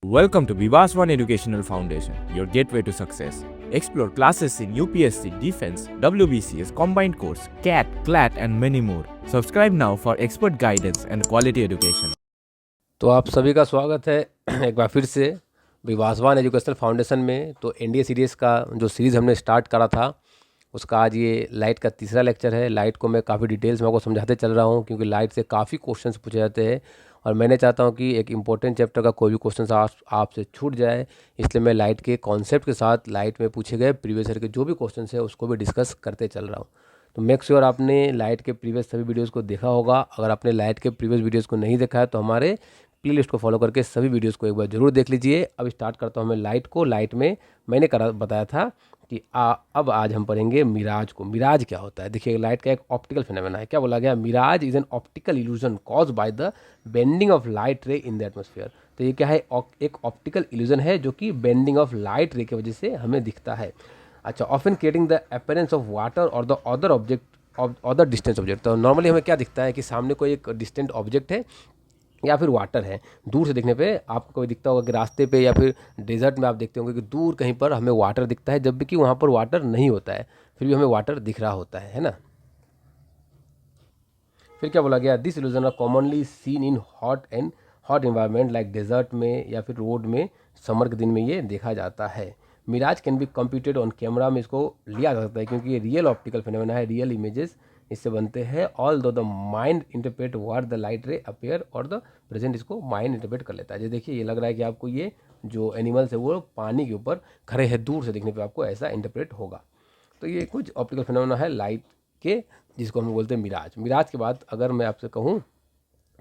Welcome to Vivaswan Educational Foundation, your gateway to success. Explore classes in UPSC, Defense, WBCS, Combined Course, CAT, CLAT, and many more. Subscribe now for expert guidance and quality education. तो आप सभी का स्वागत है एक बार फिर से विवासवान educational foundation में। तो एनडीए सीरीज़ का जो सीरीज़ हमने स्टार्ट करा था उसका आज ये लाइट का तीसरा लेक्चर है। लाइट को मैं काफ़ी डिटेल्स में आपको समझाते चल रहा हूँ क्योंकि लाइट से काफ़ी क्वेश्चंस पूछे जाते हैं और मैंने चाहता हूँ कि एक इम्पोर्टेंट चैप्टर का कोई भी क्वेश्चन आपसे छूट जाए, इसलिए मैं लाइट के कॉन्सेप्ट के साथ लाइट में पूछे गए प्रीवियस ईयर के जो भी क्वेश्चन है उसको भी डिस्कस करते चल रहा हूँ। तो मेक श्योर आपने लाइट के प्रीवियस सभी वीडियोज़ को देखा होगा। अगर आपने लाइट के प्रीवियस वीडियोज़ को नहीं देखा है तो हमारे प्ले लिस्ट को फॉलो करके सभी वीडियोज़ को एक बार जरूर देख लीजिए। अब स्टार्ट करता हूँ मैं लाइट को। लाइट में मैंने बताया था कि अब आज हम पढ़ेंगे मिराज को। मिराज क्या होता है? देखिए, लाइट का एक ऑप्टिकल फिनोमेना है। क्या बोला गया? Mirage is an optical illusion caused by the bending of light ray in the atmosphere. तो ये क्या है? एक ऑप्टिकल इल्यूजन है जो कि बेंडिंग ऑफ लाइट रे की वजह से हमें दिखता है। अच्छा, often creating the appearance of water और the other object other distance object. तो नॉर्मली हमें क्या दिखता है कि सामने कोई एक डिस्टेंट ऑब्जेक्ट है या फिर वाटर है। दूर से देखने पे आपको कोई दिखता होगा कि रास्ते पे या फिर डेजर्ट में आप देखते होंगे कि दूर कहीं पर हमें वाटर दिखता है, जब भी कि वहाँ पर वाटर नहीं होता है, फिर भी हमें वाटर दिख रहा होता है ना। फिर क्या बोला गया? This illusion are commonly seen in hot environment like desert में या फिर रोड में। समर के दिन में ये देखा जाता है। Mirage can be computed on camera में इसको लिया जा सकता है क्योंकि ये रियल ऑप्टिकल फिनोमेना है, रियल इमेजेस इससे बनते हैं। Although the mind interpret what the light ray appear और द प्रेजेंट, इसको माइंड इंटरप्रेट कर लेता है। जैसे देखिए, ये लग रहा है कि आपको ये जो एनिमल्स है वो पानी के ऊपर खड़े हैं, दूर से देखने पे आपको ऐसा इंटरप्रेट होगा। तो ये कुछ ऑप्टिकल फिनोमेना है लाइट के, जिसको हम बोलते हैं मिराज। मिराज के बाद अगर मैं आपसे कहूँ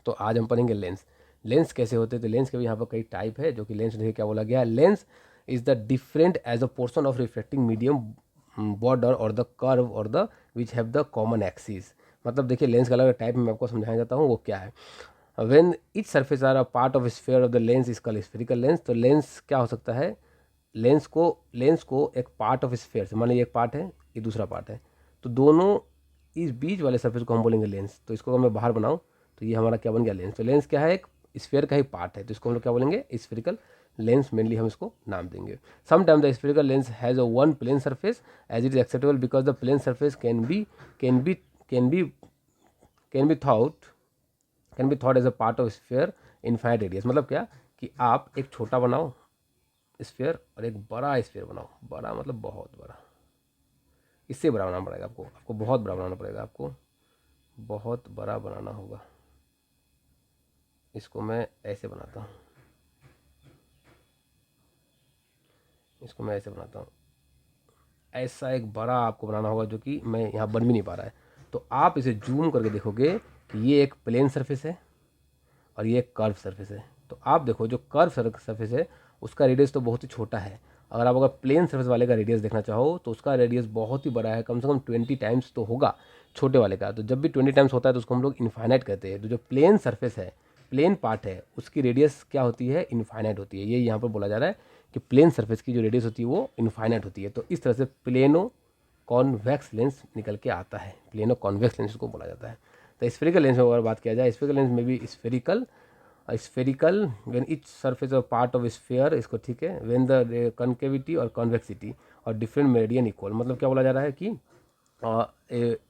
तो आज हम पढ़ेंगे लेंस। लेंस कैसे होते हैं? तो लेंस के भी यहाँ पर कई टाइप है, जो कि लेंस देखिए क्या बोला गया है। Lens is the different as a portion of reflecting medium border और द कर्व और the which have the common axis. मतलब देखिए, लेंस का अलग टाइप में आपको समझाया जाता हूँ वो क्या है। When each surface are a part of sphere of the lens is called spherical lens. तो लेंस क्या हो सकता है? लेंस को एक पार्ट ऑफ स्फेयर से, मान लीजिए एक पार्ट है, ये दूसरा पार्ट है, तो दोनों इस बीच वाले सरफेस को हम बोलेंगे लेंस। तो इसको अगर मैं बाहर बनाऊँ तो ये हमारा क्या बन गया? लेंस। तो लेंस क्या है? एक स्फेयर का ही पार्ट है, तो इसको हम लोग क्या बोलेंगे? स्फेरिकल लेंस मेनली हम इसको नाम देंगे। Sometime the spherical lens has a one plane surface as it is acceptable because the plane surface can be can be can be thought can be thought as a part of sphere infinite radius. मतलब क्या कि आप एक छोटा बनाओ sphere और एक बड़ा स्फेयर बनाओ। बड़ा मतलब बहुत बड़ा, इससे बड़ा बनाना पड़ेगा आपको, बहुत बड़ा बनाना पड़ेगा, आपको बहुत बड़ा बनाना होगा। इसको मैं ऐसे बनाता हूँ, इसको मैं ऐसे बनाता हूँ। ऐसा एक बड़ा आपको बनाना होगा जो कि मैं यहाँ बन भी नहीं पा रहा है। तो आप इसे जूम करके देखोगे कि ये एक प्लेन सरफेस है और ये एक कर्व सरफेस है। तो आप देखो, जो कर्व सरफेस है उसका रेडियस तो बहुत ही छोटा है। अगर प्लेन सरफेस वाले का रेडियस देखना चाहो तो उसका रेडियस बहुत ही बड़ा है, कम से कम 20 टाइम्स तो होगा छोटे वाले का। तो जब भी 20 टाइम्स होता है तो उसको हम लोग इनफाइनाइट कहते हैं। तो जो प्लेन सरफेस है, प्लेन पार्ट है, उसकी रेडियस क्या होती है? इनफाइनाइट होती है। ये यहाँ पर बोला जा रहा है कि प्लेन सरफेस की जो रेडियस होती है वो इनफाइनाइट होती है। तो इस तरह से प्लेनो कॉन्वेक्स लेंस निकल के आता है। प्लेनो कॉन्वेक्स लेंस को बोला जाता है। तो स्फेरिकल लेंस में अगर बात किया जाए, स्फेरिकल लेंस में भी spherical when etch surface of part of sphere, इसको ठीक है, व्हेन द कॉन्केविटी और कॉन्वेक्सिटी और डिफरेंट मेरिडियन इक्वल। मतलब क्या बोला जा रहा है कि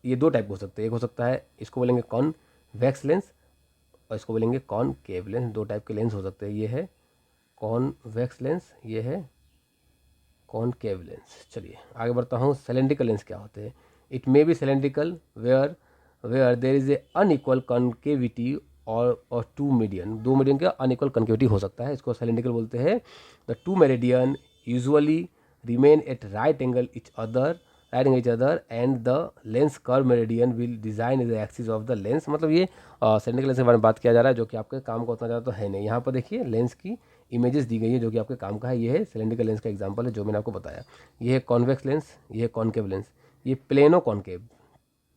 ये दो टाइप हो सकते हैं। एक हो सकता है, इसको बोलेंगे कॉन्वेक्स लेंस और इसको बोलेंगे कॉनकेव लेंस। दो टाइप के लेंस हो सकते हैं। ये है कॉन्वेक्स लेंस, ये है कॉनकेव लेंस। चलिए आगे बढ़ता हूँ। सिलेंड्रिकल लेंस क्या होते हैं? It may be cylindrical where where there is a unequal concavity और टू मीडियन। दो मीडियन का अनइक्वल कॉन्केविटी हो सकता है, इसको सिलेंड्रिकल बोलते हैं। The two meridian usually remain at right angle each other and the lens curve meridian will design is the axis of the lens. मतलब ये सिलेंड्रिकल लेंस के बारे में बात किया जा रहा है, जो कि आपके काम का उतना ज़्यादा तो है नहीं। यहाँ पर देखिए लेंस की इमेजेस दी गई है जो कि आपके काम का है। ये है सिलेंड्रिकल लेंस का एग्जांपल है जो मैंने आपको बताया। ये है कॉन्वेक्स लेंस, ये है कॉनकेव लेंस। ये प्लेनो कॉनकेव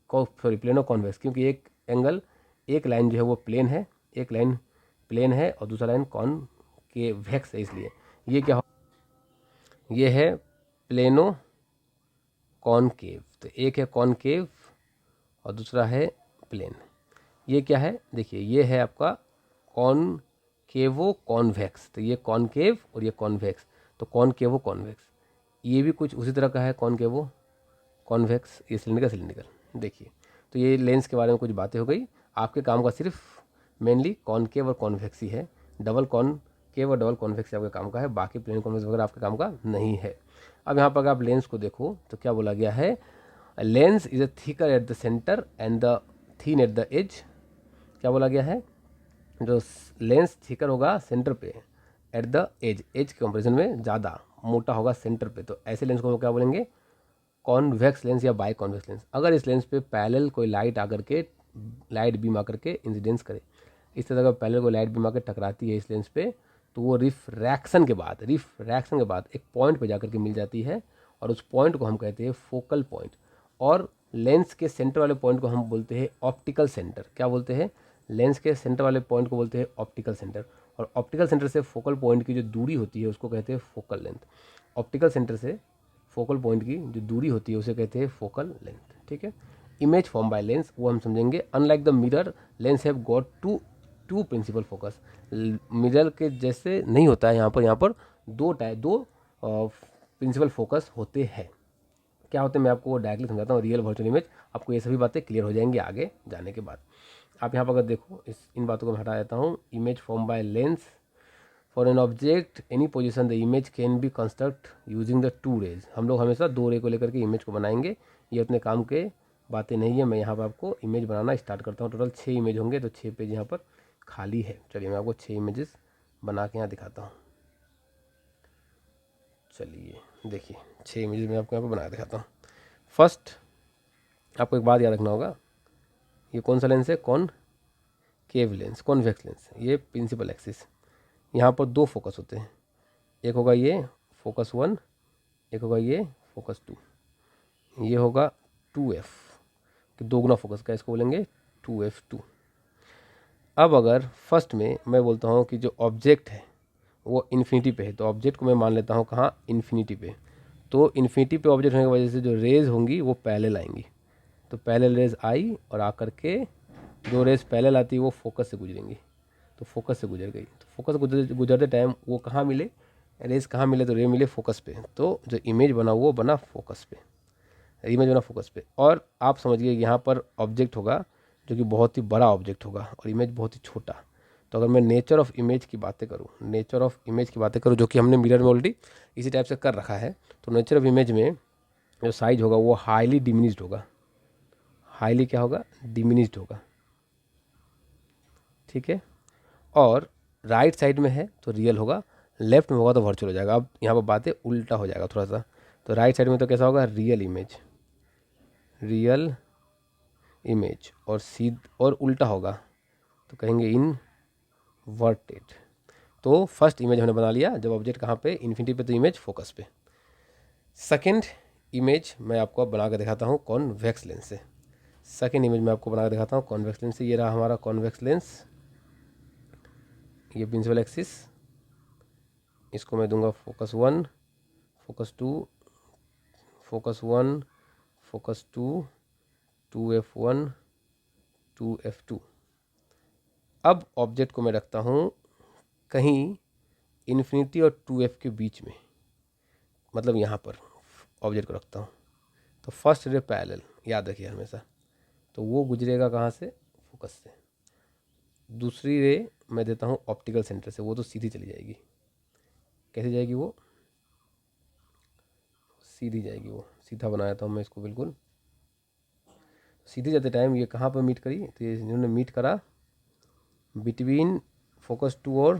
प्लेनो कॉन्वेक्स, क्योंकि एक एंगल, एक लाइन जो है वो प्लेन है, एक लाइन प्लेन है और दूसरा लाइन कॉनकेवेक्स है, इसलिए ये क्या हो, ये है प्लेनो कॉनकेव। तो एक है कॉनकेव और दूसरा है प्लेन। ये क्या है? देखिए, ये है आपका कॉनकेवो कॉन्वेक्स। तो ये कॉनकेव और ये कॉन्वेक्स, तो कॉनकेवो कॉन्वेक्स। ये भी कुछ उसी तरह का है, कॉनकेवो कॉन्वेक्स, ये सिलिंड्रिकल। देखिए, तो ये लेंस के बारे में कुछ बातें हो गई। आपके काम का सिर्फ मेनली कॉनकेव और कॉन्वेक्स ही है, डबल कॉनकेव और डबल कॉन्वेक्स आपके काम का है, बाकी प्लेन कॉन्वेक्स वगैरह आपके काम का नहीं है। अब यहाँ पर अगर आप लेंस को देखो तो क्या बोला गया है, lens is a thicker at the centre and the thin at the edge. क्या बोला गया है, जो लेंस थिकर होगा सेंटर पे, एट द एज, एज के कंपेरिजन में ज़्यादा मोटा होगा सेंटर पे, तो ऐसे लेंस को हम क्या बोलेंगे, कॉन्वेक्स लेंस या बाई कॉन्वेक्स लेंस। अगर इस लेंस पे पैरेलल कोई लाइट आकर के, लाइट बीम आकर के इंसिडेंस करे, इस तरह का पैरेलल कोई लाइट बीम आकर टकराती है इस लेंस पे, तो वो रिफ्रैक्शन के बाद एक पॉइंट पे जाकर के मिल जाती है, और उस पॉइंट को हम कहते हैं फोकल पॉइंट। और लेंस के सेंटर वाले पॉइंट को हम बोलते हैं ऑप्टिकल सेंटर। क्या बोलते हैं, लेंस के सेंटर वाले पॉइंट को बोलते हैं ऑप्टिकल सेंटर। और ऑप्टिकल सेंटर से फोकल पॉइंट की जो दूरी होती है उसको कहते हैं फोकल लेंथ। ऑप्टिकल सेंटर से फोकल पॉइंट की जो दूरी होती है उसे कहते हैं फोकल लेंथ। ठीक है, इमेज फॉर्म बाय लेंस वो हम समझेंगे। Unlike the mirror, lens have got two principal focus. Mirror के जैसे नहीं होता है, यहाँ पर दो प्रिंसिपल फोकस होते हैं। क्या होते हैं मैं आपको डायरेक्टली समझाता हूँ, रियल वर्चुअल इमेज, आपको ये सभी बातें क्लियर हो जाएंगी आगे जाने के बाद। आप यहाँ पर अगर देखो, इन बातों को मैं हटा देता हूँ। Image form by lens, for an object any position the image can be construct using the two rays. हम लोग हमेशा दो रे को लेकर के इमेज को बनाएंगे, ये अपने काम के बातें नहीं है। मैं यहाँ पर आपको इमेज बनाना स्टार्ट करता हूँ। टोटल 6 इमेज होंगे, तो 6 पेज यहाँ पर खाली है। चलिए मैं आपको 6 इमेजेस बना के यहाँ दिखाता हूँ। चलिए देखिए, 6 इमेजेस मैं आपको यहाँ पर बना के दिखाता हूँ। फर्स्ट आपको एक बात याद रखना होगा, ये कौन सा लेंस है, कॉनकेव लेंस, कॉन्वेक्स लेंस। ये प्रिंसिपल एक्सिस, यहाँ पर दो फोकस होते हैं, एक होगा ये फोकस 1, एक होगा ये फोकस 2। ये होगा 2f, कि दोगुना फोकस का, इसको बोलेंगे 2f2। अब अगर फर्स्ट में मैं बोलता हूँ कि जो ऑब्जेक्ट है वो इन्फिनिटी पे है, तो ऑब्जेक्ट को मैं मान लेता हूँ कहाँ, इन्फिनिटी पे। तो इन्फिनिटी पे ऑब्जेक्ट होने की वजह से जो रेज होंगी वो पैरेलल आएंगी। तो पैरेलल रेज आई और आकर के जो रेज पैरेलल आती है वो फोकस से गुजरेंगी, तो फोकस से गुजर गई। तो फोकस गुजरते टाइम वो कहाँ मिले, रेज कहाँ मिले, तो रे मिले फोकस पे। तो जो इमेज बना वो बना फोकस पे, इमेज बना फोकस पे। और आप समझिए यहाँ पर ऑब्जेक्ट होगा जो कि बहुत ही बड़ा ऑब्जेक्ट होगा और इमेज बहुत ही छोटा। तो अगर मैं नेचर ऑफ इमेज की बातें करूँ, जो कि हमने मिरर में ऑलरेडी इसी टाइप से कर रखा है, तो नेचर ऑफ इमेज में जो साइज होगा वो हाईली डिमिनिस्ड होगा, हाईली क्या होगा, डिमिनिस्ड होगा। ठीक है, और राइट साइड में है तो रियल होगा, लेफ्ट में होगा तो वर्चुअल हो जाएगा। अब यहाँ पर बातें उल्टा हो जाएगा थोड़ा सा, तो राइट साइड में तो कैसा होगा, रियल इमेज, और उल्टा होगा तो कहेंगे इनवर्टेड। तो फर्स्ट इमेज हमने बना लिया, जब ऑब्जेक्ट कहाँ पे, इन्फिनिटी पे, तो इमेज फोकस पे। सेकेंड इमेज मैं आपको अब बना कर दिखाता हूँ कॉन्वेक्स लेंस से। ये रहा हमारा कॉन्वेक्स लेंस, ये प्रिंसिपल एक्सिस, इसको मैं दूंगा focus 1, focus 2, focus 1, focus 2, 2f1, 2f2। अब ऑब्जेक्ट को मैं रखता हूँ कहीं इन्फिनिटी और 2f के बीच में, मतलब यहाँ पर ऑब्जेक्ट को रखता हूँ। तो फर्स्ट रे पैरेलल, याद रखिए हमेशा, तो वो गुजरेगा कहाँ से, फोकस से। दूसरी रे मैं देता हूँ ऑप्टिकल सेंटर से, वो तो सीधी चली जाएगी। कैसे जाएगी, वो सीधी जाएगी, वो सीधा बनाया था मैं इसको, बिल्कुल सीधी जाते टाइम ये कहाँ पर मीट करी, तो ये इन्होंने मीट करा बिटवीन फोकस 2 और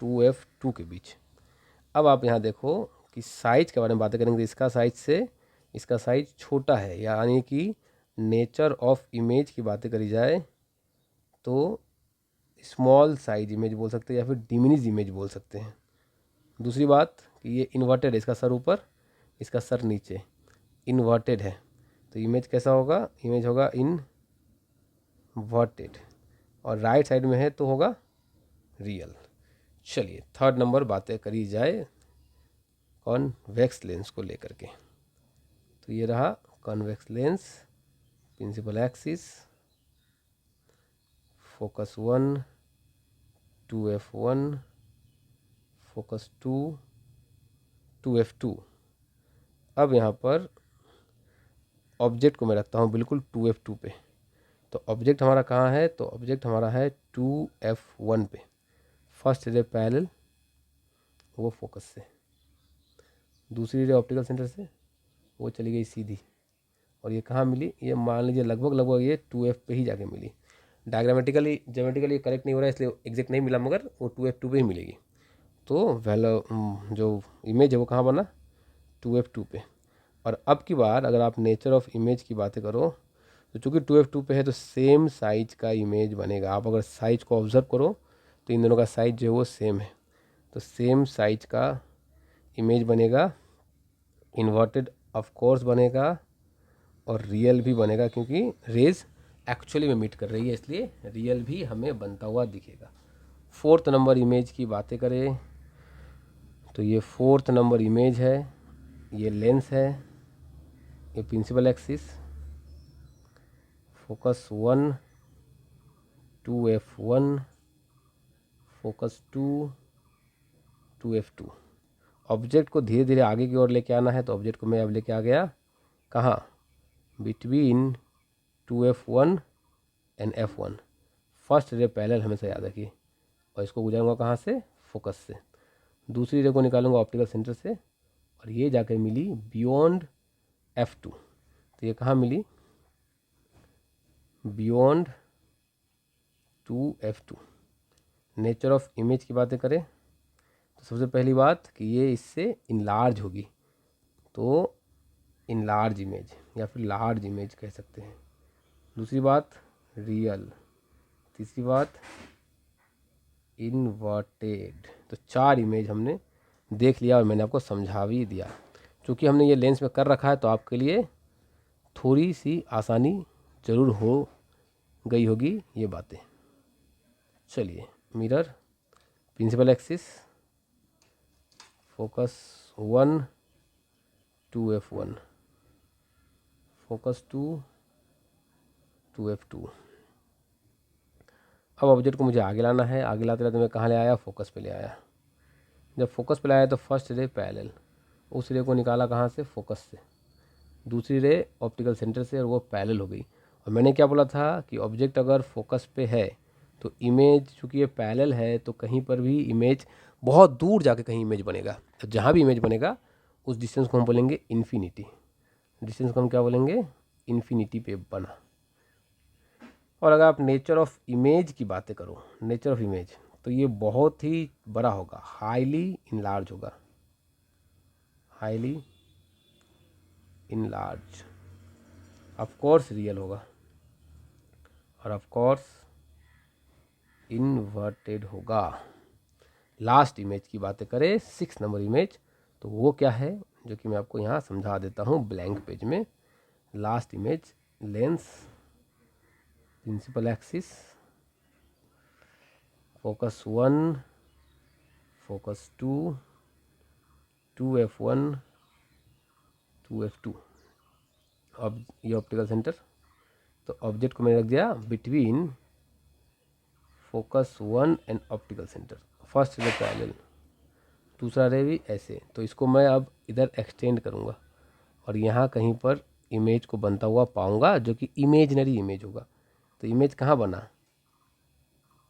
2f2 के बीच। अब आप यहाँ देखो कि साइज के बारे में बातें करेंगे, तो इसका साइज से इसका साइज छोटा है, यानी कि नेचर ऑफ इमेज की बातें करी जाए तो स्मॉल साइज इमेज बोल सकते हैं या फिर डिमिनिश इमेज बोल सकते हैं। दूसरी बात कि ये इन्वर्टेड है, इसका सर ऊपर, इसका सर नीचे, इन्वर्टेड है, तो इमेज कैसा होगा, इमेज होगा इनवर्टेड, और राइट साइड में है तो होगा रियल। चलिए थर्ड नंबर बातें करी जाए कॉन्वेक्स लेंस को लेकर के। तो ये रहा convex lens, principal axis, focus 1, 2f1 focus 2f2। अब यहाँ पर ऑब्जेक्ट को मैं रखता हूँ बिल्कुल 2f2 पे। तो ऑब्जेक्ट हमारा कहाँ है, तो ऑब्जेक्ट हमारा है 2f1 पे। फर्स्ट रे पैरेलल वो फोकस से, दूसरी रे ऑप्टिकल सेंटर से वो चली गई सीधी, और ये कहाँ मिली, ये मान लीजिए लगभग ये 2f पे ही जाके मिली। डायग्रामेटिकली ज्योमेट्रिकली करेक्ट नहीं हो रहा है इसलिए एग्जैक्ट नहीं मिला, मगर वो 2f2 पे ही मिलेगी। तो वैल्यू जो इमेज है वो कहाँ बना, 2f2 पे। और अब की बार अगर आप नेचर ऑफ इमेज की बातें करो तो चूँकि 2f2 पे है तो सेम साइज का इमेज बनेगा। आप अगर साइज को ऑब्जर्व करो तो इन दोनों का साइज जो है वो सेम है, तो सेम साइज का इमेज बनेगा, इन्वर्टेड ऑफ कोर्स बनेगा और रियल भी बनेगा, क्योंकि रेज एक्चुअली में मीट कर रही है इसलिए रियल भी हमें बनता हुआ दिखेगा। 4th नंबर इमेज की बातें करें तो ये 4th नंबर इमेज है, ये लेंस है, ये principal axis, focus 1 2f1 focus 2f2। Object को धीरे धीरे आगे की ओर लेके आना है, तो ऑब्जेक्ट को मैं अब लेके आ गया कहाँ, between 2f1 and f1। First ray parallel हमेशा याद रखिए, और इसको गुजारूंगा कहाँ से, फोकस से। दूसरी रे को निकालूंगा ऑप्टिकल सेंटर से, और ये जाकर मिली बियॉन्ड f2। तो ये कहाँ मिली, beyond 2f2। Nature of image की बातें करें तो सबसे पहली बात कि ये इससे इनलार्ज होगी, तो इनलार्ज इमेज या फिर लार्ज इमेज कह सकते हैं। दूसरी बात रियल, तीसरी बात इन्वर्टेड। तो 4 इमेज हमने देख लिया और मैंने आपको समझा भी दिया। चूँकि हमने ये लेंस में कर रखा है तो आपके लिए थोड़ी सी आसानी ज़रूर हो गई होगी ये बातें। चलिए, mirror, principal axis, focus 1 2f1 focus 2f2। अब ऑब्जेक्ट को मुझे आगे लाना है, आगे लाते लाते मैं कहाँ ले आया, फोकस पे ले आया। जब फोकस पे लाया तो फर्स्ट रे पैरेलल, उस रे को निकाला कहाँ से, फोकस से। दूसरी रे ऑप्टिकल सेंटर से, और वो पैरेलल हो गई। और मैंने क्या बोला था कि ऑब्जेक्ट अगर फोकस पे है तो इमेज, चूँकि ये पैरेलल है तो कहीं पर भी इमेज बहुत दूर जाके कहीं इमेज बनेगा। तो जहाँ भी इमेज बनेगा उस डिस्टेंस को हम बोलेंगे इन्फिनिटी। डिस्टेंस को हम क्या बोलेंगे, इन्फिनिटी पे बना। और अगर आप नेचर ऑफ इमेज की बातें करो, नेचर ऑफ इमेज, तो ये बहुत ही बड़ा होगा, हाईली इनलार्ज होगा, highly enlarge. Of course real होगा, और ऑफ कोर्स इन्वर्टेड होगा। लास्ट इमेज की बातें करें, 6 नंबर इमेज, तो वो क्या है जो कि मैं आपको यहाँ समझा देता हूँ ब्लैंक पेज में। Last image lens, principal axis, focus 1 focus 2 2f1 2f2। अब ये ऑप्टिकल सेंटर, तो ऑब्जेक्ट को मैंने रख दिया between focus 1 and optical centre. First ray parallel, दूसरा रे भी ऐसे। तो इसको मैं अब इधर एक्सटेंड करूँगा और यहाँ कहीं पर इमेज को बनता हुआ पाऊँगा जो कि इमेजनरी इमेज होगा। तो इमेज कहाँ बना,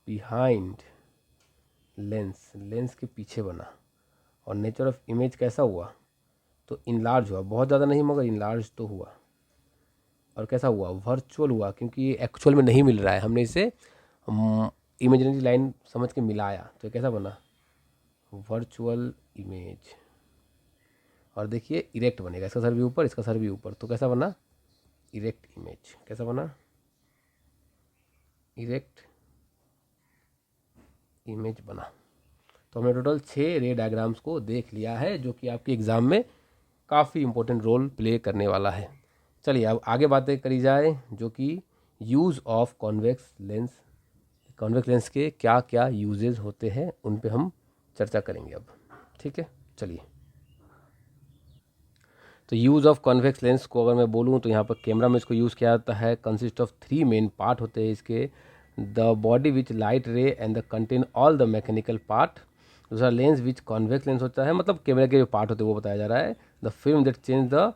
बिहाइंड लेंस, लेंस के पीछे बना। और नेचर ऑफ इमेज कैसा हुआ, तो इनलार्ज हुआ, बहुत ज़्यादा नहीं मगर इनलार्ज तो हुआ। और कैसा हुआ, वर्चुअल हुआ, क्योंकि ये एक्चुअल में नहीं मिल रहा है, हमने इसे इमेजिनरी लाइन समझ के मिलाया, तो ये कैसा बना, वर्चुअल इमेज। और देखिए इरेक्ट बनेगा, इसका सर भी ऊपर, इसका सर भी ऊपर, तो कैसा बना, इरेक्ट इमेज। कैसा बना, इरेक्ट इमेज बना। तो हमने टोटल 6 रे डायग्राम्स को देख लिया है जो कि आपके एग्ज़ाम में काफ़ी इंपॉर्टेंट रोल प्ले करने वाला है। चलिए अब आगे बातें करी जाए जो कि use of convex lens, convex lens के क्या क्या यूजेस होते हैं उन पे हम चर्चा करेंगे अब। ठीक है, चलिए। तो यूज़ ऑफ कॉन्वेक्स लेंस को अगर मैं बोलूँ तो यहाँ पर कैमरा में इसको यूज़ किया जाता है। कंसिस्ट ऑफ 3 मेन पार्ट होते हैं इसके, द बॉडी विच लाइट रे and the contain all the mechanical part. दूसरा लेंस विच कॉन्वेक्स लेंस होता है, मतलब कैमरे के जो पार्ट होते हैं वो बताया जा रहा है। The film that change the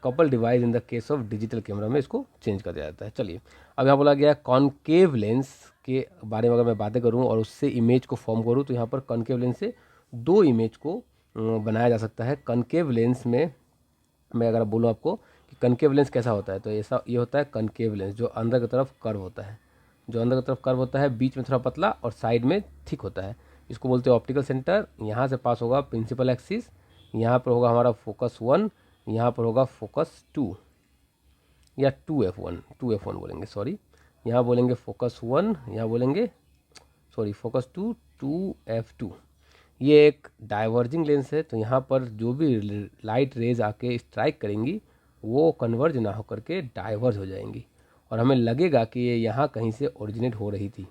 couple device in the case of digital camera में इसको चेंज कर दिया जाता है। चलिए अब यहाँ बोला गया कॉन्केव लेंस के बारे में अगर मैं बातें करूँ और उससे इमेज को फॉर्म करूँ तो यहाँ पर कॉन्केव लेंस से दो इमेज को बनाया जा सकता है। कॉन्केव लेंस में मैं अगर बोलूँ आपको कि कॉन्केव लेंस कैसा होता है, तो ऐसा ये होता है कॉन्केव लेंस जो अंदर की तरफ कर्व होता है, जो अंदर की तरफ कर्व होता है, बीच में थोड़ा पतला और साइड में थिक होता है। इसको बोलते हैं ऑप्टिकल सेंटर। यहाँ से पास होगा प्रिंसिपल एक्सिस, यहाँ पर होगा हमारा फोकस 1, यहाँ पर होगा फोकस 2 या 2f1 बोलेंगे, सॉरी यहाँ बोलेंगे फोकस 1, यहाँ बोलेंगे सॉरी फोकस 2, 2f2। ये एक डाइवर्जिंग लेंस है, तो यहाँ पर जो भी लाइट रेज आके स्ट्राइक करेंगी वो कन्वर्ज ना होकर के डाइवर्ज हो जाएंगी और हमें लगेगा कि ये यहाँ कहीं से ओरिजिनेट हो रही थी,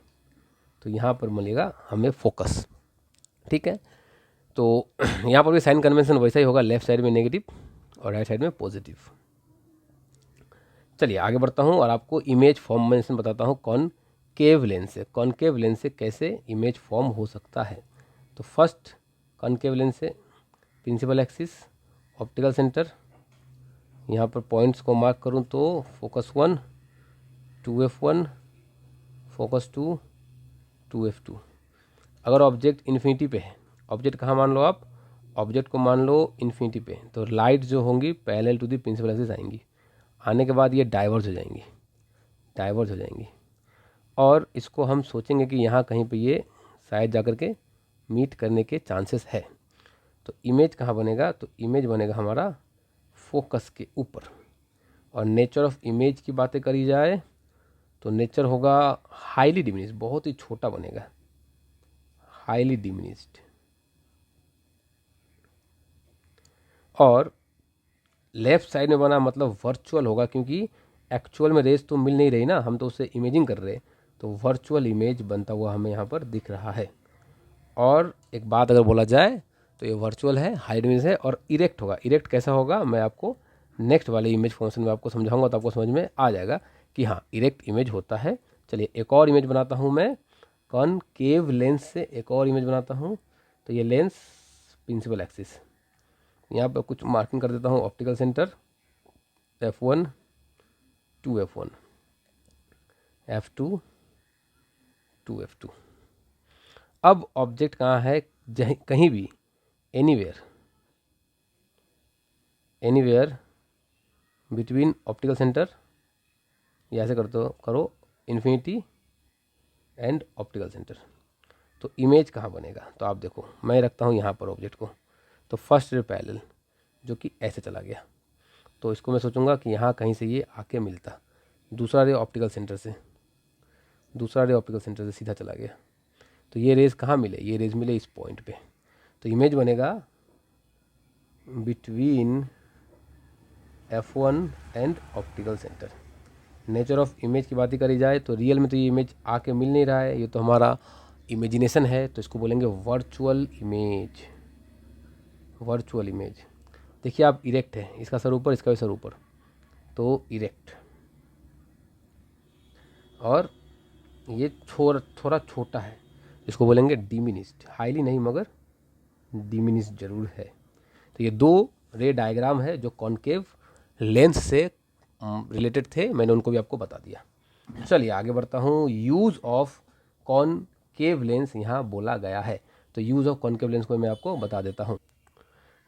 तो यहाँ पर मिलेगा हमें फोकस। ठीक है, तो यहाँ पर भी साइन कन्वेंशन वैसा ही होगा, लेफ्ट साइड में नेगेटिव और राइट साइड में पॉजिटिव। चलिए आगे बढ़ता हूँ और आपको इमेज फॉर्मेशन बताता हूँ कॉनकेव लेंस से। कॉनकेव लेंस से कैसे इमेज फॉर्म हो सकता है। तो फर्स्ट कॉनकेव लेंस से प्रिंसिपल एक्सिस, ऑप्टिकल सेंटर, यहाँ पर पॉइंट्स को मार्क करूँ तो फोकस 1, 2f1, फोकस 2, 2f2। अगर ऑब्जेक्ट इन्फिनिटी पे है, ऑब्जेक्ट कहाँ मान लो आप, ऑब्जेक्ट को मान लो इन्फिनिटी पे, तो लाइट जो होंगी parallel to the principal axis आएंगी, आने के बाद ये डाइवर्ज हो जाएंगी और इसको हम सोचेंगे कि यहाँ कहीं पे ये शायद जा कर के मीट करने के चांसेस है। तो इमेज कहाँ बनेगा, तो इमेज बनेगा हमारा फोकस के ऊपर। और नेचर ऑफ इमेज की बातें करी जाए तो नेचर होगा हाईली डिमिनिश्ड, बहुत ही छोटा बनेगा, हाईली डिमिनिश्ड। और लेफ्ट साइड में बना मतलब वर्चुअल होगा, क्योंकि एक्चुअल में रेस तो मिल नहीं रही ना, हम तो उससे इमेजिंग कर रहे हैं, तो वर्चुअल इमेज बनता हुआ हमें यहाँ पर दिख रहा है। और एक बात अगर बोला जाए तो ये वर्चुअल है, हाइड इमेज है और इरेक्ट होगा। इरेक्ट कैसा होगा मैं आपको नेक्स्ट वाले इमेज फंक्शन में आपको समझाऊंगा, तो आपको समझ में आ जाएगा कि हाँ इरेक्ट इमेज होता है। चलिए एक और इमेज बनाता हूँ मैं कॉनकेव लेंस से, एक और इमेज बनाता हूँ। तो ये लेंस प्रिंसिपल एक्सिस, यहाँ पर कुछ मार्किंग कर देता हूँ, optical centre f1, 2f1, f2, 2f2। अब ऑब्जेक्ट कहाँ है, कहीं भी एनीवेयर बिटवीन ऑप्टिकल सेंटर, या ऐसे करो इन्फिनिटी एंड ऑप्टिकल सेंटर। तो इमेज कहाँ बनेगा, तो आप देखो मैं रखता हूँ यहाँ पर ऑब्जेक्ट को, तो फर्स्ट रे पैरेलल जो कि ऐसे चला गया, तो इसको मैं सोचूंगा कि यहाँ कहीं से ये आके मिलता। दूसरा रे ऑप्टिकल सेंटर से सीधा चला गया, तो ये रेज कहाँ मिले, ये रेज मिले इस पॉइंट पे, तो इमेज बनेगा between f1 and optical centre. Nature of image की बात ही करी जाए तो रियल में तो ये इमेज आके मिल नहीं रहा है, ये तो हमारा इमेजिनेशन है, तो इसको बोलेंगे वर्चुअल इमेज। देखिए आप इरेक्ट है, इसका सर ऊपर, इसका भी सर ऊपर, तो इरेक्ट। और ये थोड़ा छोटा है, इसको बोलेंगे डिमिनिश्ड, हाईली नहीं मगर डिमिनिश्ड जरूर है। तो ये दो रे डायग्राम है जो कॉनकेव लेंस से रिलेटेड थे, मैंने उनको भी आपको बता दिया। चलिए आगे बढ़ता हूँ। यूज़ ऑफ कॉनकेव लेंस यहाँ बोला गया है, तो यूज़ ऑफ कॉनकेव लेंस को मैं आपको बता देता हूँ।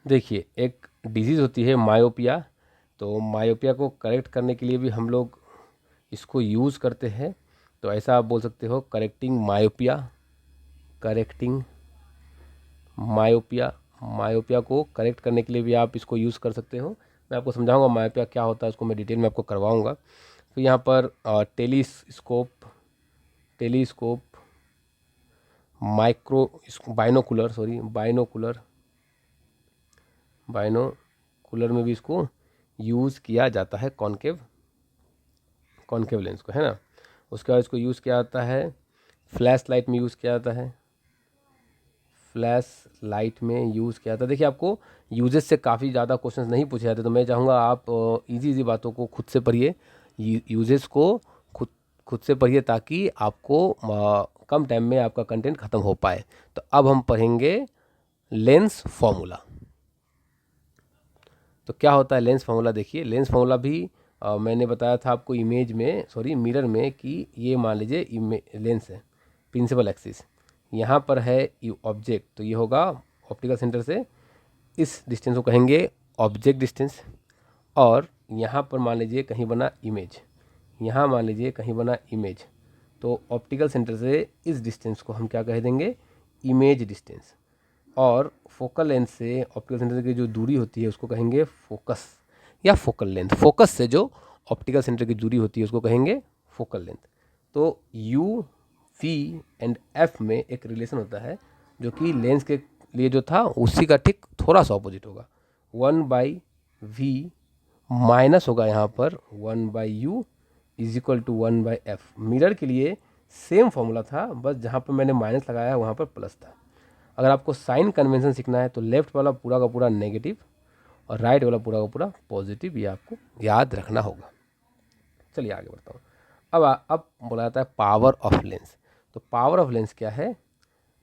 देखिए एक डिजीज़ होती है मायोपिया, तो मायोपिया को करेक्ट करने के लिए भी हम लोग इसको यूज़ करते हैं। तो ऐसा आप बोल सकते हो करेक्टिंग मायोपिया को करेक्ट करने के लिए भी आप इसको यूज़ कर सकते हो। मैं आपको समझाऊंगा मायोपिया क्या होता है, उसको मैं डिटेल में आपको करवाऊंगा। तो यहाँ पर टेलीस्कोप, बाइनोकुलर में भी इसको यूज़ किया जाता है कॉनकेव लेंस को, है ना। उसके बाद इसको यूज़ किया जाता है फ्लैश लाइट में यूज़ किया जाता है, देखिए आपको यूजेस से काफ़ी ज़्यादा क्वेश्चंस नहीं पूछे जाते, तो मैं चाहूँगा आप इजी बातों को खुद से पढ़िए, यूजेस को खुद से पढ़िए ताकि आपको कम टाइम में आपका कंटेंट ख़त्म हो पाए। तो अब हम पढ़ेंगे लेंस फॉर्मूला। तो क्या होता है लेंस फार्मूला? देखिए लेंस फार्मूला भी मैंने बताया था आपको इमेज में, सॉरी मिरर में, कि ये मान लीजिए लेंस है, प्रिंसिपल एक्सिस, यहाँ पर है ऑब्जेक्ट, तो ये होगा ऑप्टिकल सेंटर से इस डिस्टेंस को कहेंगे ऑब्जेक्ट डिस्टेंस, और यहाँ पर मान लीजिए कहीं बना इमेज, यहाँ मान लीजिए कहीं बना इमेज, तो ऑप्टिकल सेंटर से इस डिस्टेंस को हम क्या कह देंगे? Image distance. और फोकल लेंथ से ऑप्टिकल सेंटर की जो दूरी होती है उसको कहेंगे फोकस या फोकल लेंथ। फोकस से जो ऑप्टिकल सेंटर की दूरी होती है उसको कहेंगे फोकल लेंथ। तो यू वी एंड एफ में एक रिलेशन होता है जो कि लेंस के लिए जो था उसी का ठीक थोड़ा सा ऑपोजिट होगा। 1/v माइनस होगा यहाँ पर 1/u is equal to 1/f। Mirror के लिए सेम फॉर्मूला था, बस जहाँ पर मैंने माइनस लगाया वहाँ पर प्लस था। अगर आपको साइन कन्वेंशन सीखना है तो लेफ्ट वाला पूरा का पूरा नेगेटिव और राइट वाला पूरा का पूरा पॉजिटिव, ये आपको याद रखना होगा। चलिए आगे बढ़ता हूँ। अब बोला जाता है पावर ऑफ लेंस। तो पावर ऑफ लेंस क्या है?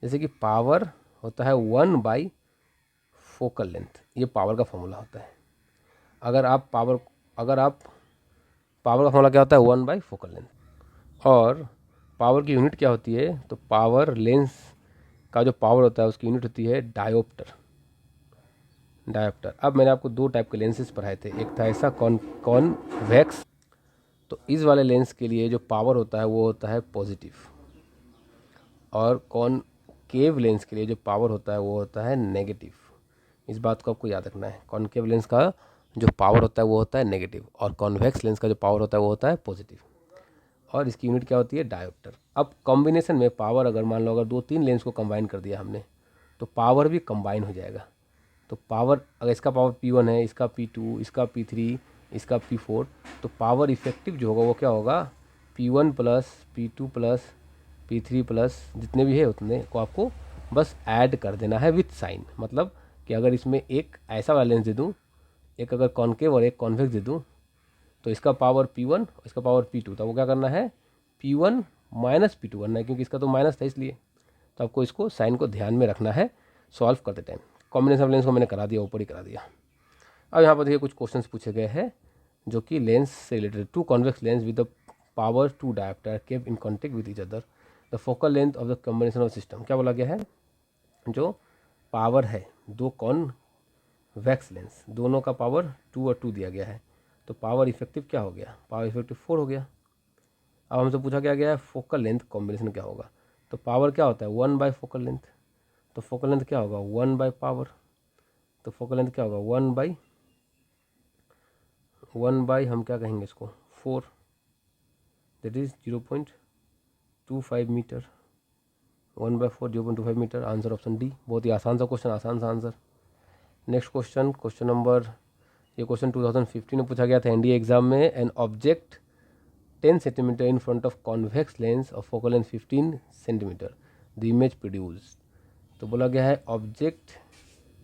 जैसे कि पावर होता है 1/फोकल लेंथ, ये पावर का फॉर्मूला होता है। अगर आप पावर का फॉर्मूला क्या होता है? 1/फोकल लेंथ। और पावर की यूनिट क्या होती है? तो पावर लेंस का जो पावर होता है उसकी यूनिट होती है डायोप्टर। अब मैंने आपको दो टाइप के लेंसेज पढ़ाए थे, एक था ऐसा कॉन्वेक्स, तो इस वाले लेंस के लिए जो पावर होता है वो होता है पॉजिटिव, और कॉनकेव लेंस के लिए जो पावर होता है वो होता है नेगेटिव। इस बात को आपको याद रखना है, कॉनकेव लेंस का जो पावर होता है वो होता है नेगेटिव, और कॉन्वेक्स लेंस का जो पावर होता है वो होता है पॉजिटिव, और इसकी यूनिट क्या होती है? डायोप्टर। अब कॉम्बिनेशन में पावर, अगर मान लो अगर 2-3 लेंस को कंबाइन कर दिया हमने तो पावर भी कंबाइन हो जाएगा। तो पावर, अगर इसका पावर P1 है, इसका P2, इसका P3, इसका P4, तो पावर इफेक्टिव जो होगा वो क्या होगा? P1 plus P2 plus P3 plus जितने भी है उतने को आपको बस ऐड कर देना है विथ साइन। मतलब कि अगर इसमें एक ऐसा वाला लेंस दे दूँ, एक अगर कॉनकेव और एक कॉन्वेक्स दे दूँ, तो इसका पावर P1, इसका पावर P2, तो वो क्या करना है? P1 माइनस P2 करना है, क्योंकि इसका तो माइनस था इसलिए। तो आपको इसको साइन को ध्यान में रखना है सॉल्व करते टाइम। कॉम्बिनेशन ऑफ लेंस को मैंने करा दिया, ऊपर ही करा दिया। अब यहाँ पर देखिए कुछ क्वेश्चंस पूछे गए हैं जो कि लेंस से related. 2 convex lens with the power 2 dioptre kept in contact with each other, the focal length of the combination of system. क्या बोला गया है? जो पावर है 2 कॉन्वेक्स लेंस, दोनों का पावर 2 और 2 दिया गया है, तो पावर इफेक्टिव क्या हो गया? पावर इफेक्टिव 4 हो गया। अब हमसे पूछा क्या गया है? फोकल लेंथ कॉम्बिनेशन क्या होगा? तो पावर क्या होता है? 1/फोकल लेंथ, तो फोकल लेंथ क्या होगा? 1/पावर, तो फोकल लेंथ क्या होगा? 1/1 हम क्या कहेंगे इसको? 4, that is 0.25 metre. 1/4 0.25 metre. Answer option D. बहुत ही आसान सा क्वेश्चन, आसान सा answer. Next question, question number, ये क्वेश्चन 2015 में पूछा गया था एनडीए एग्जाम में। An object 10 centimetre in front of convex lens और focal length 15 centimetre, the image produce. तो बोला गया है ऑब्जेक्ट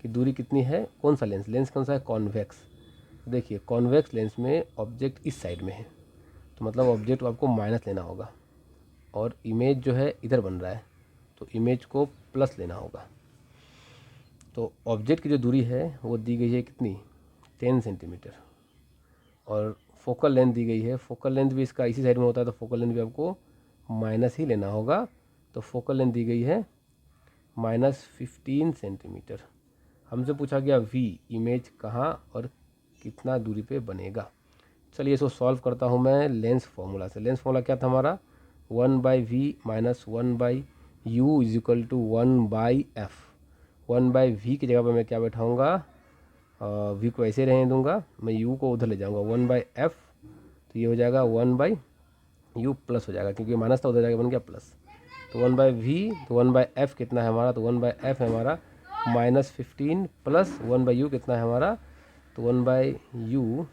की दूरी कितनी है? कौन सा लेंस? लेंस कौन सा है? कॉन्वेक्स। देखिए कॉन्वेक्स लेंस में ऑब्जेक्ट इस साइड में है, तो मतलब ऑब्जेक्ट आपको माइनस लेना होगा, और इमेज जो है इधर बन रहा है, तो इमेज को प्लस लेना होगा। तो ऑब्जेक्ट की जो दूरी है वो दी गई है कितनी? 10 सेंटीमीटर, और फोकल लेंथ दी गई है, फोकल लेंथ भी इसका इसी साइड में होता है, तो फोकल लेंथ भी आपको माइनस ही लेना होगा। तो फोकल लेंथ दी गई है -15 सेंटीमीटर। हमसे पूछा गया वी, इमेज कहाँ और कितना दूरी पे बनेगा। चलिए इसको सॉल्व करता हूँ मैं लेंस फार्मूला से। लेंस फार्मूला क्या था हमारा? 1/v minus 1/u is equal to 1/f। 1/v की जगह पर मैं क्या बैठाऊँगा? v को ऐसे रहने दूंगा, मैं u को उधर ले जाऊंगा 1/f, तो ये हो जाएगा 1/u प्लस हो जाएगा, क्योंकि माइनस था उधर जाके बन गया प्लस। तो 1/v, तो 1/f कितना है हमारा? तो 1/f है हमारा -15 प्लस 1/u कितना है हमारा? तो 1/u,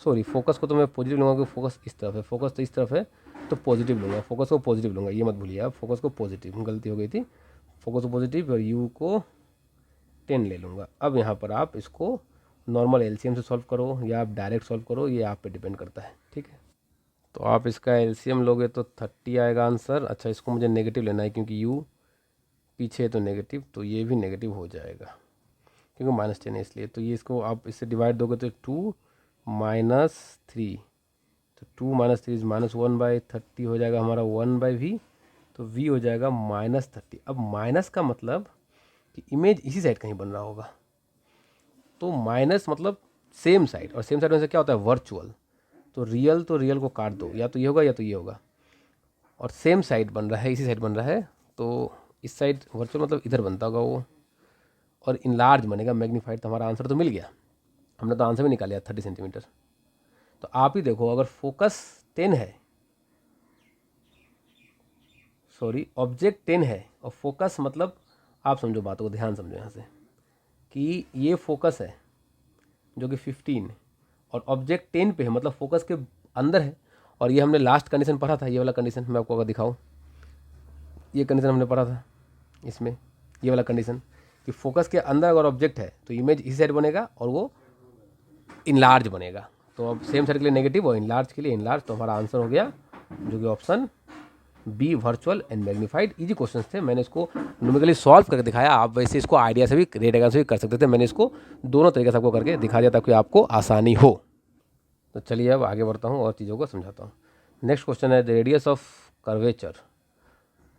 सॉरी फोकस को तो मैं पॉजिटिव लूँगा क्योंकि फोकस इस तरफ है, फोकस तो इस तरफ है, तो पॉजिटिव लूँगा, फोकस को पॉजिटिव लूँगा, ये मत भूलिए आप, फोकस को पॉजिटिव, गलती हो गई थी, फोकस को पॉजिटिव और u को 10 ले लूँगा। अब यहाँ पर आप इसको नॉर्मल एलसीएम से सॉल्व करो या आप डायरेक्ट सॉल्व करो, ये आप पे डिपेंड करता है, ठीक है। तो आप इसका एलसीएम लोगे तो 30 आएगा आंसर। अच्छा, इसको मुझे नेगेटिव लेना है क्योंकि यू पीछे है तो नेगेटिव, तो ये भी नेगेटिव हो जाएगा क्योंकि -10 है इसलिए। तो ये इसको आप इससे डिवाइड दोगे तो 2 - 3, तो 2 - 3 -1/30 हो जाएगा हमारा 1/v, तो v हो जाएगा -30। अब माइनस का मतलब कि इमेज इसी साइड कहीं बन रहा होगा, तो माइनस मतलब सेम साइड, और सेम साइड में से क्या होता है वर्चुअल, तो रियल को काट दो, या तो ये होगा या तो ये होगा, और सेम साइड बन रहा है, इसी साइड बन रहा है, तो इस साइड वर्चुअल मतलब इधर बनता होगा वो, और इनलार्ज बनेगा मैग्नीफाइड। तो हमारा आंसर तो मिल गया, हमने तो आंसर भी निकाल लिया 30 सेंटीमीटर। तो आप ही देखो, अगर फोकस 10 है, सॉरी ऑब्जेक्ट 10 है और फोकस मतलब, आप समझो बातों को, ध्यान समझो यहाँ से, कि ये फोकस है जो कि 15 और ऑब्जेक्ट 10 पे है, मतलब फोकस के अंदर है। और ये हमने लास्ट कंडीशन पढ़ा था, ये वाला कंडीशन मैं आपको अगर दिखाऊं, ये कंडीशन हमने पढ़ा था इसमें, ये वाला कंडीशन कि फोकस के अंदर अगर ऑब्जेक्ट है तो इमेज इस साइड बनेगा और वो इनलार्ज बनेगा। तो अब सेम साइड के लिए नेगेटिव और इनलार्ज के लिए इनलार्ज, तो हमारा आंसर हो गया जो कि option B, virtual and magnified. Easy question थे, मैंने इसको न्यूमेरिकली सॉल्व करके दिखाया। आप वैसे इसको आइडिया से भी, रेट एग्जाम से भी कर सकते थे, मैंने इसको दोनों तरीके से आपको करके दिखा दिया ताकि आपको आसानी हो। तो चलिए अब आगे बढ़ता हूँ और चीज़ों को समझाता हूँ। नेक्स्ट क्वेश्चन है, the radius of curvature,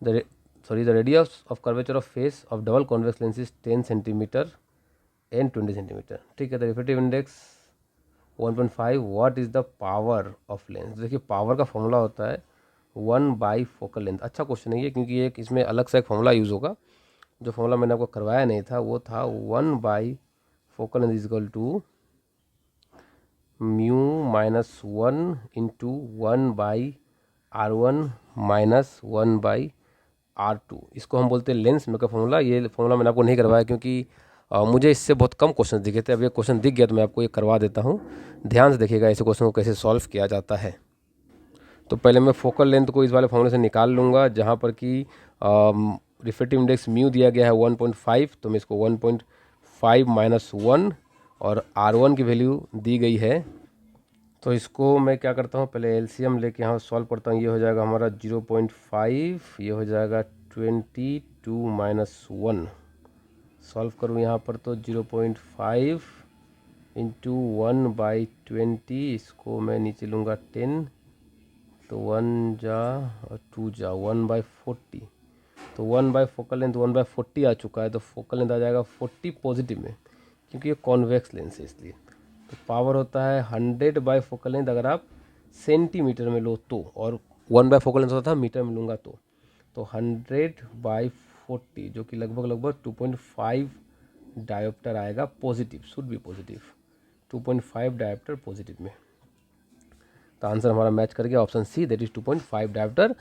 the radius of curvature of face of double convex lens is 10 centimetre and 20 centimetre. ठीक है, the refractive index 1.5, what is the power of lens. देखिए पावर का फॉर्मूला होता है 1 focal length. अच्छा question है ये, क्योंकि एक इसमें अलग सा एक फॉर्मूला यूज़ होगा, जो फॉर्मूला मैंने आपको करवाया नहीं था, वो था 1 focal length is equal to mu -1 into 1/r1 -1/r2। इसको हम बोलते हैं लेंस में का फॉर्मूला। ये फॉर्मूला मैंने आपको नहीं करवाया क्योंकि मुझे इससे बहुत कम क्वेश्चन दिखे थे। अब ये क्वेश्चन दिख गया तो मैं आपको ये करवा देता हूँ। ध्यान से देखिएगा ऐसे क्वेश्चन को कैसे सॉल्व किया जाता है। तो पहले मैं फोकल लेंथ को इस वाले फॉर्मूले से निकाल लूँगा, जहाँ पर कि रिफ्रैक्टिव इंडेक्स म्यू दिया गया है 1.5, तो मैं इसको 1.5 - 1 और R1 की वैल्यू दी गई है। तो इसको मैं क्या करता हूँ, पहले एलसीएम लेके यहाँ सॉल्व करता हूँ। ये हो जाएगा हमारा 0.5, ये हो जाएगा 22 - 1। सॉल्व करूँ यहाँ पर तो 0.5 इंटू 1/20, इसको मैं नीचे लूँगा 10, तो 1 जा और 2 जा 1/40, तो 1 फोकल लेंथ 1/40 आ चुका है। तो फोकल लेंथ आ जाएगा 40 पॉजिटिव में, क्योंकि ये कॉन्वेक्स लेंस है इसलिए। तो पावर होता है 100 फोकल लेंथ अगर आप सेंटीमीटर में लो तो, और 1 फोकल लेंथ होता था मीटर में लूँगा तो 100/40 जो कि लगभग 2.5 डायोप्टर आएगा positive, should be positive, 2.5 dioptre positive में। तो आंसर हमारा मैच कर गया, option C, that is 2.5 dioptre.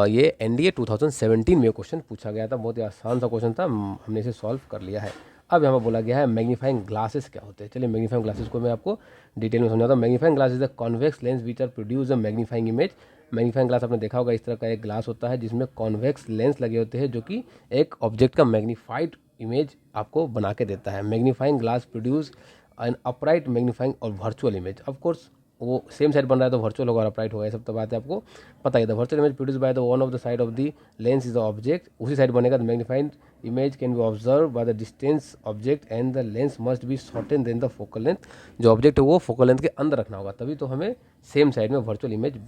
ये एनडीए 2017 में क्वेश्चन पूछा गया था, बहुत ही आसान सा क्वेश्चन था, हमने इसे सॉल्व कर लिया है। अब यहाँ पर बोला गया है मैग्नीफाइंग ग्लासेस क्या होते हैं। चलिए मैग्नीफाइंग ग्लासेस को मैं आपको डिटेल में समझाता हूँ। Magnifying glass is the convex lens which are produce a magnifying image. Magnifying glass आपने देखा होगा, इस तरह का एक ग्लास होता है जिसमें कॉन्वेक्स लेंस लगे होते हैं, जो कि एक ऑब्जेक्ट का मैग्नीफाइड इमेज आपको बना के देता है। Magnifying glass produce an upright magnifying और वर्चुअल इमेज। ऑफ कोर्स वो सेम साइड बन रहा है तो वर्चुअल होगा और अपराइट होगा, ये सब तो बात है आपको पता ही था। Virtual image produce by the one of the side of the lens is the object, उसी साइड बनेगा। The magnified image can be observe by the distance object and the lens must be shorten than the focal length. जो object है वो focal length के अंदर रखना होगा, तभी तो हमें सेम साइड में वर्चुअल इमेज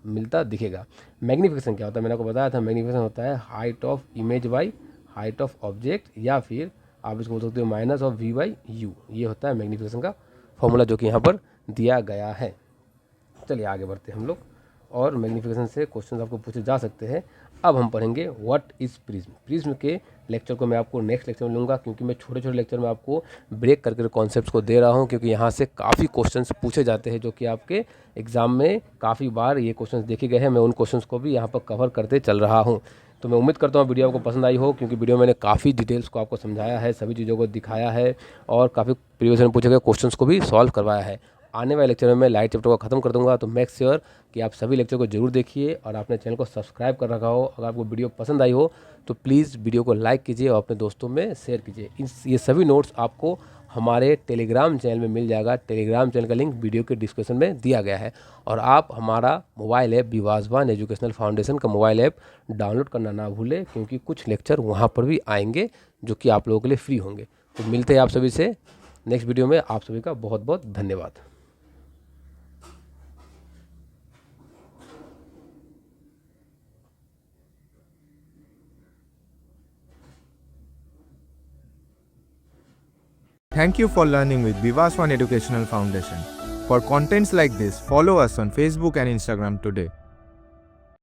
मिलता दिखेगा। मैग्नीफिकेशन क्या होता है, मैंने आपको बताया था। मैग्नीफिकेशन होता है height of image by height of object, या फिर आप इसको बोल सकते हो -v/u। ये होता है मैग्नीफिकेशन का फॉर्मूला जो कि यहाँ पर दिया गया है। चलिए आगे बढ़ते हैं हम लोग, और मैग्नीफिकेशन से क्वेश्चन आपको पूछे जा सकते हैं। अब हम पढ़ेंगे व्हाट इज़ प्रिज्म। प्रिज्म के लेक्चर को मैं आपको नेक्स्ट लेक्चर में लूँगा, क्योंकि मैं छोटे छोटे लेक्चर में आपको ब्रेक करके कॉन्सेप्ट्स को दे रहा हूँ, क्योंकि यहाँ से काफ़ी क्वेश्चंस पूछे जाते हैं जो कि आपके एग्जाम में काफ़ी बार ये क्वेश्चंस देखे गए हैं। मैं उन क्वेश्चंस को भी यहाँ पर कवर करते चल रहा हूँ। तो मैं उम्मीद करता हूँ वीडियो आपको पसंद आई हो, क्योंकि वीडियो मैंने काफ़ी डिटेल्स को आपको समझाया है, सभी चीज़ों को दिखाया है, और काफ़ी प्रीवियस में पूछे गए क्वेश्चंस को भी सॉल्व करवाया है। आने वाले लेक्चर में मैं लाइट चैप्टर को खत्म कर दूंगा, तो मेक श्योर कि आप सभी लेक्चर को जरूर देखिए और अपने चैनल को सब्सक्राइब कर रखा हो। अगर आपको वीडियो पसंद आई हो तो प्लीज़ वीडियो को लाइक कीजिए और अपने दोस्तों में शेयर कीजिए। ये सभी नोट्स आपको हमारे टेलीग्राम चैनल में मिल जाएगा। टेलीग्राम चैनल का लिंक वीडियो के डिस्क्रिप्शन में दिया गया है। और आप हमारा mobile app Vivas one educational foundation का मोबाइल ऐप डाउनलोड करना ना भूलें, क्योंकि कुछ लेक्चर वहाँ पर भी आएंगे जो कि आप लोगों के लिए फ्री होंगे। तो मिलते हैं आप सभी से नेक्स्ट वीडियो में। आप सभी का बहुत बहुत धन्यवाद। Thank you for learning with Viwas One Educational Foundation. For contents like this, follow us on Facebook and Instagram today.